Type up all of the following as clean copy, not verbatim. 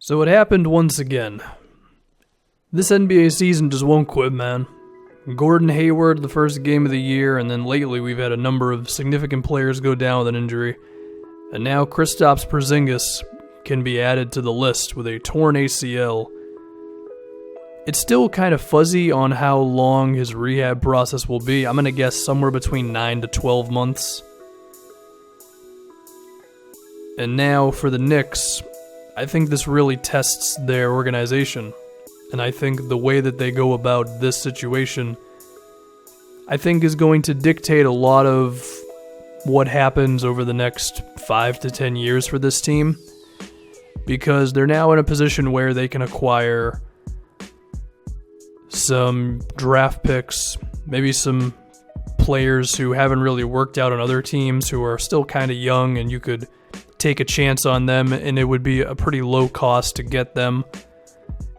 So it happened once again. This NBA season just won't quit, man. Gordon Hayward, the first game of the year, and then lately we've had a number of significant players go down with an injury. And now Kristaps Porzingis can be added to the list with a torn ACL. It's still kind of fuzzy on how long his rehab process will be. I'm going to guess somewhere between 9 to 12 months. And now for the Knicks, I think this really tests their organization. And I think the way that they go about this situation, I think is going to dictate a lot of what happens over the next 5 to 10 years for this team. Because they're now in a position where they can acquire some draft picks, maybe some players who haven't really worked out on other teams, who are still kind of young, and you could take a chance on them, and it would be a pretty low cost to get them.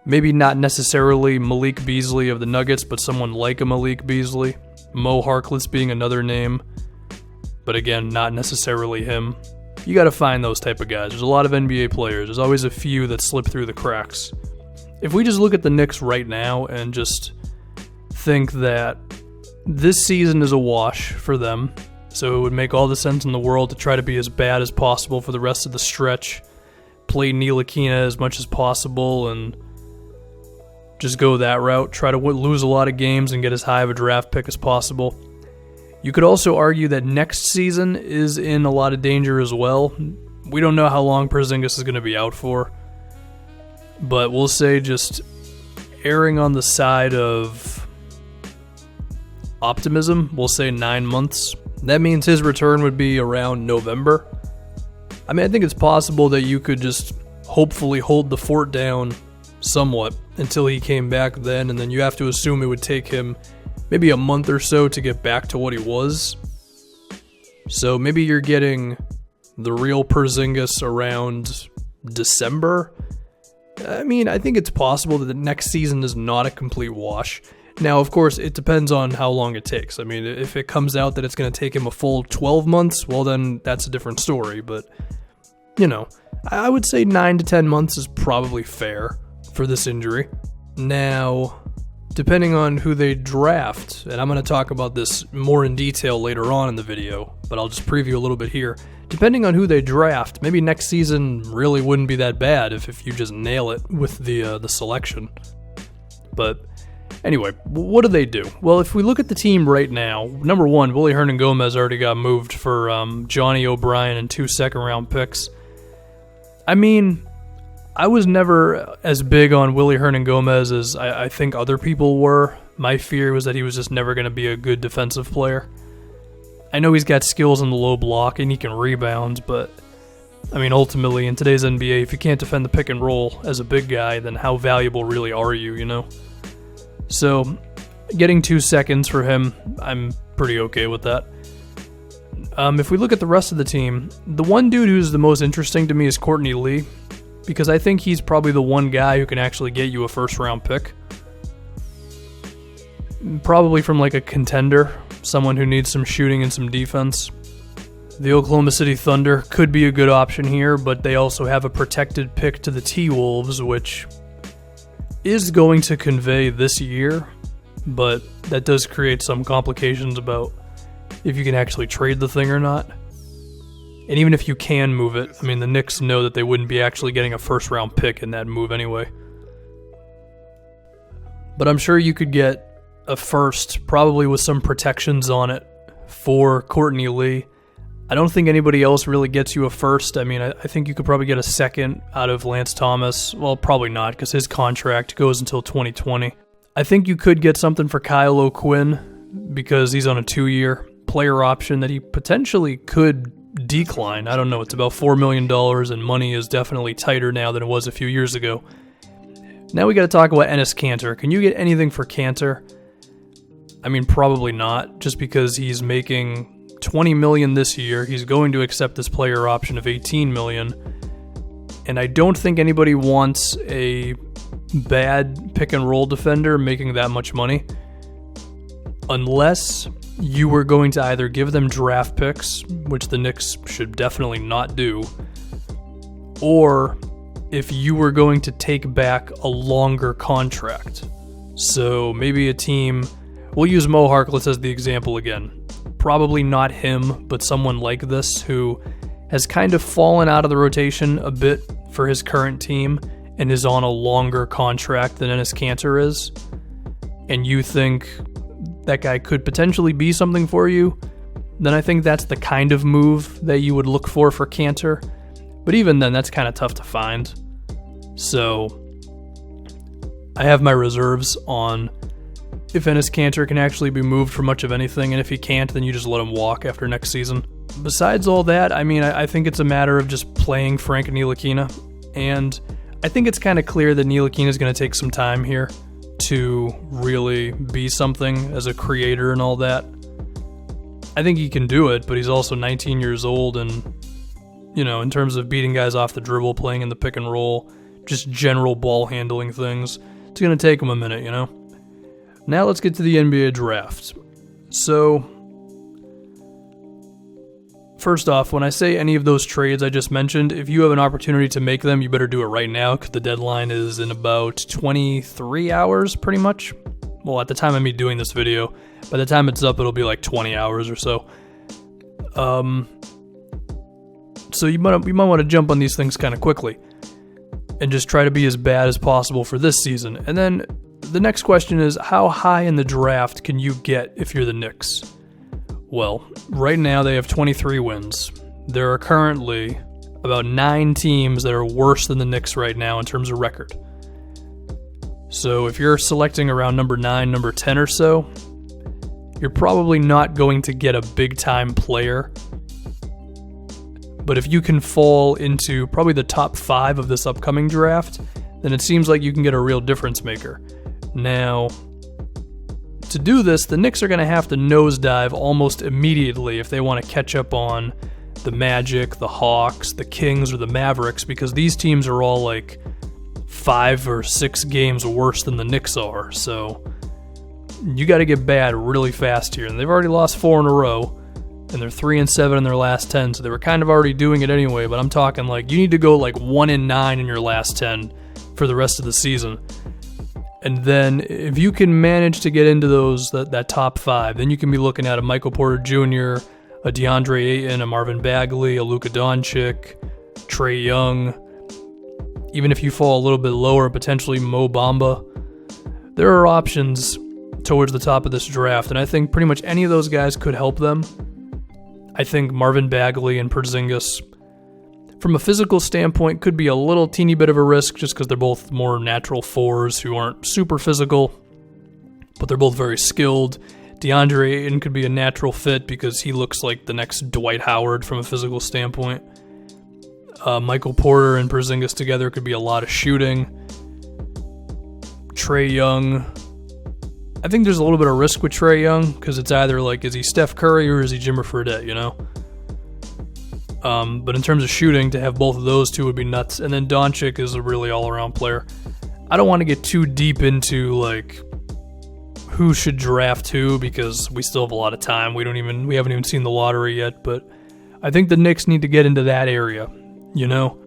Maybe not necessarily Malik Beasley of the Nuggets, but someone like a Malik Beasley. Mo Harkless being another name, but again, not necessarily him. You got to find those type of guys. There's a lot of NBA players. There's always a few that slip through the cracks. If we just look at the Knicks right now and just think that this season is a wash for them, so it would make all the sense in the world to try to be as bad as possible for the rest of the stretch, play Ntilikina as much as possible, and just go that route, try to lose a lot of games and get as high of a draft pick as possible. You could also argue that next season is in a lot of danger as well. We don't know how long Porzingis is going to be out for, but we'll say just erring on the side of optimism, we'll say 9 months. That means his return would be around November. I mean, I think it's possible that you could just hopefully hold the fort down somewhat until he came back then, and then you have to assume it would take him maybe a month or so to get back to what he was. So maybe you're getting the real Porzingis around December. I mean, I think it's possible that the next season is not a complete wash. Now, of course, it depends on how long it takes. I mean, if it comes out that it's going to take him a full 12 months, well, then that's a different story. But, I would say 9 to 10 months is probably fair for this injury. Now, depending on who they draft, and I'm going to talk about this more in detail later on in the video, but I'll just preview a little bit here. Depending on who they draft, maybe next season really wouldn't be that bad if you just nail it with the selection. But anyway, what do they do? Well, if we look at the team right now, number one, Willy Hernangomez already got moved for Johnny O'Brien and 2 second-round picks. I mean, I was never as big on Willy Hernangomez as I think other people were. My fear was that he was just never going to be a good defensive player. I know he's got skills in the low block and he can rebound, but I mean, ultimately, in today's NBA, if you can't defend the pick and roll as a big guy, then how valuable really are you, So, getting 2 seconds for him, I'm pretty okay with that. If we look at the rest of the team, the one dude who's the most interesting to me is Courtney Lee, because I think he's probably the one guy who can actually get you a first-round pick. Probably from like a contender, someone who needs some shooting and some defense. The Oklahoma City Thunder could be a good option here, but they also have a protected pick to the T-Wolves, which is going to convey this year, but that does create some complications about if you can actually trade the thing or not. And even if you can move it, I mean, the Knicks know that they wouldn't be actually getting a first-round pick in that move anyway. But I'm sure you could get a first, probably with some protections on it, for Courtney Lee. I don't think anybody else really gets you a first. I mean, I think you could probably get a second out of Lance Thomas. Well, probably not, because his contract goes until 2020. I think you could get something for Kyle O'Quinn, because he's on a 2-year player option that he potentially could decline. I don't know. It's about $4 million, and money is definitely tighter now than it was a few years ago. Now we got to talk about Enes Kanter. Can you get anything for Kanter? I mean, probably not, just because he's making $20 million this year. He's going to accept this player option of $18 million. And I don't think anybody wants a bad pick-and-roll defender making that much money, unless you were going to either give them draft picks, which the Knicks should definitely not do, or if you were going to take back a longer contract. So maybe a team, we'll use Mo Harkless as the example again. Probably not him, but someone like this who has kind of fallen out of the rotation a bit for his current team and is on a longer contract than Enes Kanter is, and you think that guy could potentially be something for you, then I think that's the kind of move that you would look for Kanter. But even then, that's kind of tough to find. So I have my reserves on if Enes Kanter can actually be moved for much of anything, and if he can't, then you just let him walk after next season. Besides all that, I mean, I think it's a matter of just playing Frank Ntilikina, and I think it's kind of clear that Ntilikina is going to take some time here to really be something as a creator and all that. I think he can do it, but he's also 19 years old, and, you know, in terms of beating guys off the dribble, playing in the pick and roll, just general ball handling things, it's going to take him a minute, you know? Now let's get to the NBA draft. So, first off, when I say any of those trades I just mentioned, if you have an opportunity to make them, you better do it right now, because the deadline is in about 23 hours, pretty much. Well, at the time of me doing this video, by the time it's up, it'll be like 20 hours or so. So you might want to jump on these things kind of quickly and just try to be as bad as possible for this season. And then the next question is, how high in the draft can you get if you're the Knicks? Well, right now they have 23 wins. There are currently about 9 teams that are worse than the Knicks right now in terms of record. So if you're selecting around number 9, number 10 or so, you're probably not going to get a big-time player. But if you can fall into probably the top 5 of this upcoming draft, then it seems like you can get a real difference maker. Now, to do this, the Knicks are going to have to nosedive almost immediately if they want to catch up on the Magic, the Hawks, the Kings, or the Mavericks, because these teams are all like 5 or 6 games worse than the Knicks are. So you got to get bad really fast here. And they've already lost 4 in a row, and they're 3-7 in their last 10, so they were kind of already doing it anyway. But I'm talking like you need to go like 1-9 in your last 10 for the rest of the season. And then if you can manage to get into those that top 5, then you can be looking at a Michael Porter Jr., a DeAndre Ayton, a Marvin Bagley, a Luka Doncic, Trae Young. Even if you fall a little bit lower, potentially Mo Bamba. There are options towards the top of this draft, and I think pretty much any of those guys could help them. I think Marvin Bagley and Porzingis, from a physical standpoint, could be a little teeny bit of a risk just because they're both more natural 4s who aren't super physical, but they're both very skilled. DeAndre Ayton could be a natural fit because he looks like the next Dwight Howard from a physical standpoint. Michael Porter and Porzingis together could be a lot of shooting. Trae Young, I think there's a little bit of risk with Trae Young because it's either like, is he Steph Curry or is he Jimmer Fredette, you know? But in terms of shooting, to have both of those two would be nuts. And then Doncic is a really all-around player. I don't want to get too deep into like who should draft who because we still have a lot of time. We haven't even seen the lottery yet, but I think the Knicks need to get into that area, you know?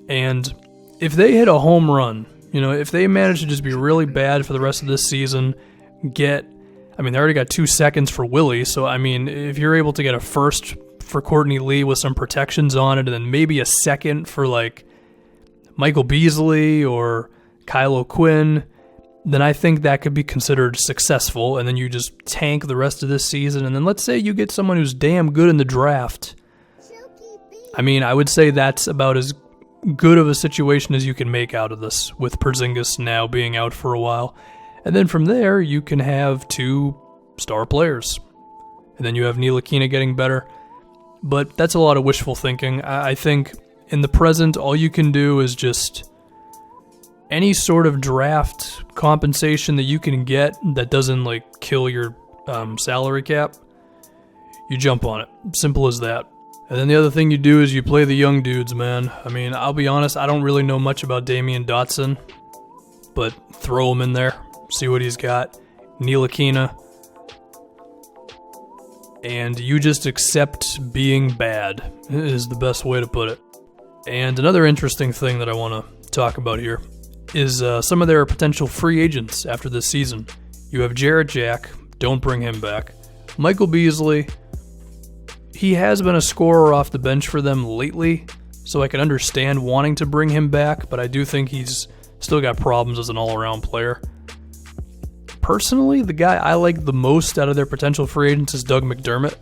And if they hit a home run, you know, if they manage to just be really bad for the rest of this season, they already got 2 seconds for Willie, so I mean, if you're able to get a first for Courtney Lee with some protections on it, and then maybe a second for like Michael Beasley or Kyle O'Quinn, then I think that could be considered successful, and then you just tank the rest of this season, and then let's say you get someone who's damn good in the draft. I mean, I would say that's about as good of a situation as you can make out of this, with Porzingis now being out for a while. And then from there, you can have 2 star players. And then you have Ntilikina getting better. But that's a lot of wishful thinking. I think in the present, all you can do is just any sort of draft compensation that you can get that doesn't like kill your salary cap, you jump on it. Simple as that. And then the other thing you do is you play the young dudes, man. I mean, I'll be honest, I don't really know much about Damian Dotson, but throw him in there, see what he's got. Ntilikina. And you just accept being bad is the best way to put it. And another interesting thing that I want to talk about here is some of their potential free agents after this season. You have Jarrett Jack, don't bring him back. Michael Beasley, he has been a scorer off the bench for them lately, so I can understand wanting to bring him back, but I do think he's still got problems as an all-around player. Personally, the guy I like the most out of their potential free agents is Doug McDermott.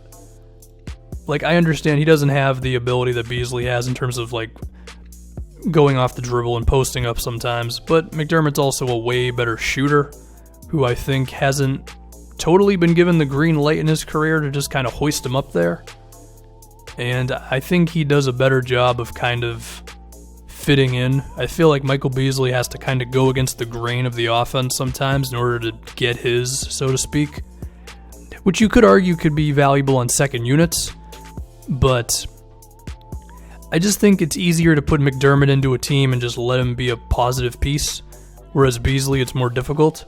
Like, I understand he doesn't have the ability that Beasley has in terms of, like, going off the dribble and posting up sometimes, but McDermott's also a way better shooter who I think hasn't totally been given the green light in his career to just kind of hoist him up there. And I think he does a better job of kind of fitting in. I feel like Michael Beasley has to kind of go against the grain of the offense sometimes in order to get his, so to speak, which you could argue could be valuable on second units, but I just think it's easier to put McDermott into a team and just let him be a positive piece, whereas Beasley, it's more difficult.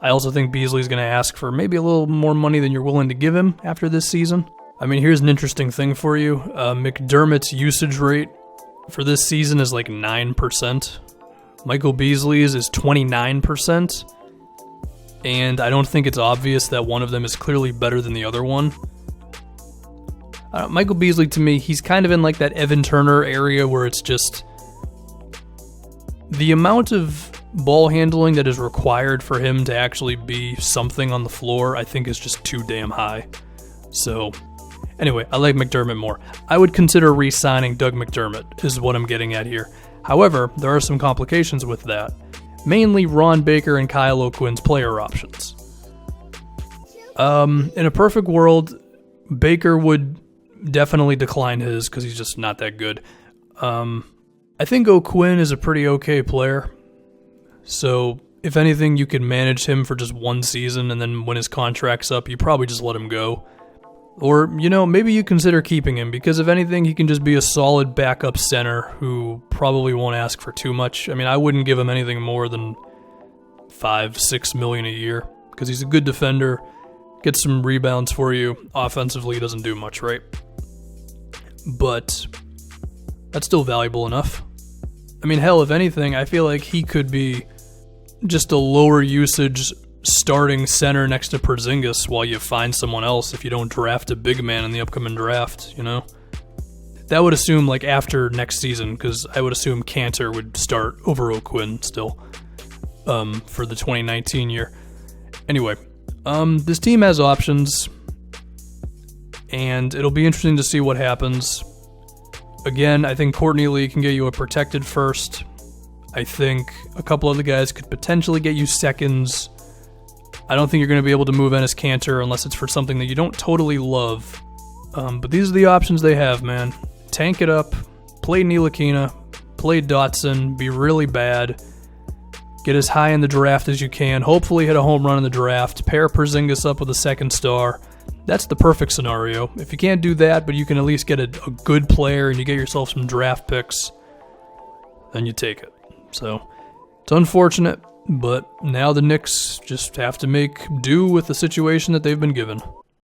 I also think Beasley's going to ask for maybe a little more money than you're willing to give him after this season. I mean, here's an interesting thing for you. McDermott's usage rate for this season is like 9%. Michael Beasley's is 29%. And I don't think it's obvious that one of them is clearly better than the other one. Michael Beasley, to me, he's kind of in like that Evan Turner area where it's just the amount of ball handling that is required for him to actually be something on the floor, I think is just too damn high. So, anyway, I like McDermott more. I would consider re-signing Doug McDermott, is what I'm getting at here. However, there are some complications with that. Mainly Ron Baker and Kyle O'Quinn's player options. In a perfect world, Baker would definitely decline his because he's just not that good. I think O'Quinn is a pretty okay player. So, if anything, you could manage him for just one season, and then when his contract's up, you probably just let him go. Or, you know, maybe you consider keeping him, because if anything, he can just be a solid backup center who probably won't ask for too much. I mean, I wouldn't give him anything more than $5-6 million a year, because he's a good defender, gets some rebounds for you, offensively doesn't do much, right? But that's still valuable enough. I mean, hell, if anything, I feel like he could be just a lower usage starting center next to Porzingis while you find someone else if you don't draft a big man in the upcoming draft, you know? That would assume, like, after next season, because I would assume Cantor would start over O'Quinn still for the 2019 year. Anyway, this team has options, and it'll be interesting to see what happens. Again, I think Courtney Lee can get you a protected first. I think a couple other guys could potentially get you seconds. I don't think you're going to be able to move Enes Kanter unless it's for something that you don't totally love. But these are the options they have, man. Tank it up, play Ntilikina, play Dotson, be really bad, get as high in the draft as you can, hopefully hit a home run in the draft, pair Porzingis up with a second star. That's the perfect scenario. If you can't do that, but you can at least get a good player and you get yourself some draft picks, then you take it. So, it's unfortunate, but now the Knicks just have to make do with the situation that they've been given.